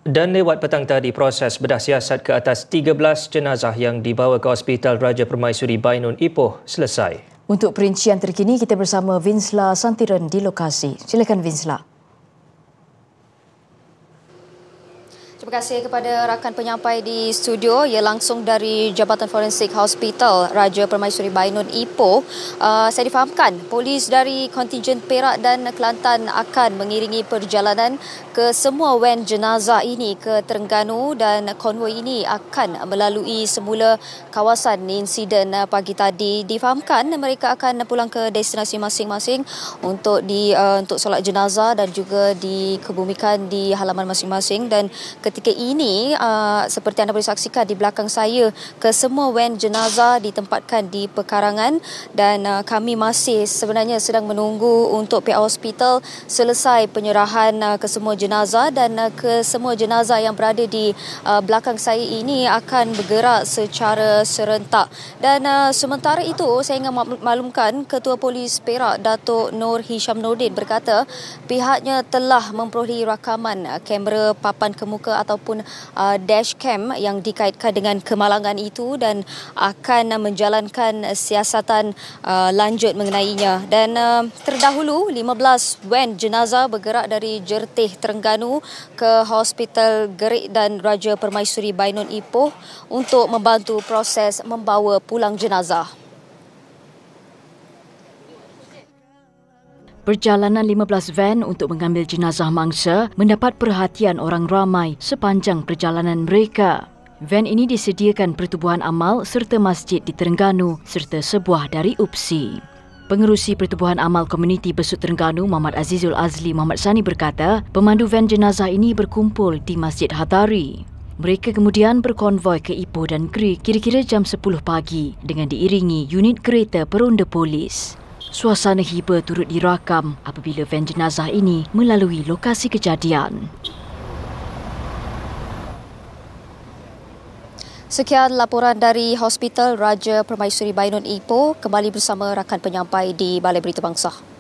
Dan lewat petang tadi, proses bedah siasat ke atas 13 jenazah yang dibawa ke Hospital Raja Permaisuri Bainun Ipoh selesai. Untuk perincian terkini, kita bersama Vinsla Santiran di lokasi. Silakan Vinsla. Terima kasih kepada rakan penyampai di studio. Ia langsung dari Jabatan Forensik Hospital Raja Permaisuri Bainun Ipoh. Saya difahamkan polis dari kontingen Perak dan Kelantan akan mengiringi perjalanan ke semua wan jenazah ini ke Terengganu, dan konvoi ini akan melalui semula kawasan insiden pagi tadi. Difahamkan mereka akan pulang ke destinasi masing-masing untuk solat jenazah dan juga dikebumikan di halaman masing-masing. Dan ketika ini, seperti anda boleh saksikan di belakang saya, kesemua wan jenazah ditempatkan di pekarangan, dan kami masih sebenarnya sedang menunggu untuk pihak hospital selesai penyerahan kesemua jenazah, dan kesemua jenazah yang berada di belakang saya ini akan bergerak secara serentak. Dan sementara itu, saya ingin maklumkan Ketua Polis Perak Datuk Nur Hisham Nordin berkata pihaknya telah memperolehi rakaman kamera papan kemuka ataupun dashcam yang dikaitkan dengan kemalangan itu, dan akan menjalankan siasatan lanjut mengenainya. Dan terdahulu 15 wan jenazah bergerak dari Jertih Terengganu ke Hospital Gerik dan Raja Permaisuri Bainun Ipoh untuk membantu proses membawa pulang jenazah. Perjalanan 15 van untuk mengambil jenazah mangsa mendapat perhatian orang ramai sepanjang perjalanan mereka. Van ini disediakan Pertubuhan Amal serta masjid di Terengganu serta sebuah dari UPSI. Pengerusi Pertubuhan Amal Komuniti Besut Terengganu, Muhammad Azizul Azli Muhammad Sani berkata, pemandu van jenazah ini berkumpul di Masjid Hatari. Mereka kemudian berkonvoi ke Ipoh dan Kerik kira-kira jam 10 pagi dengan diiringi unit kereta peronda polis. Suasana hiba turut dirakam apabila van jenazah ini melalui lokasi kejadian. Sekian laporan dari Hospital Raja Permaisuri Bainun Ipoh. Kembali bersama rakan penyampai di Balai Berita Bangsa.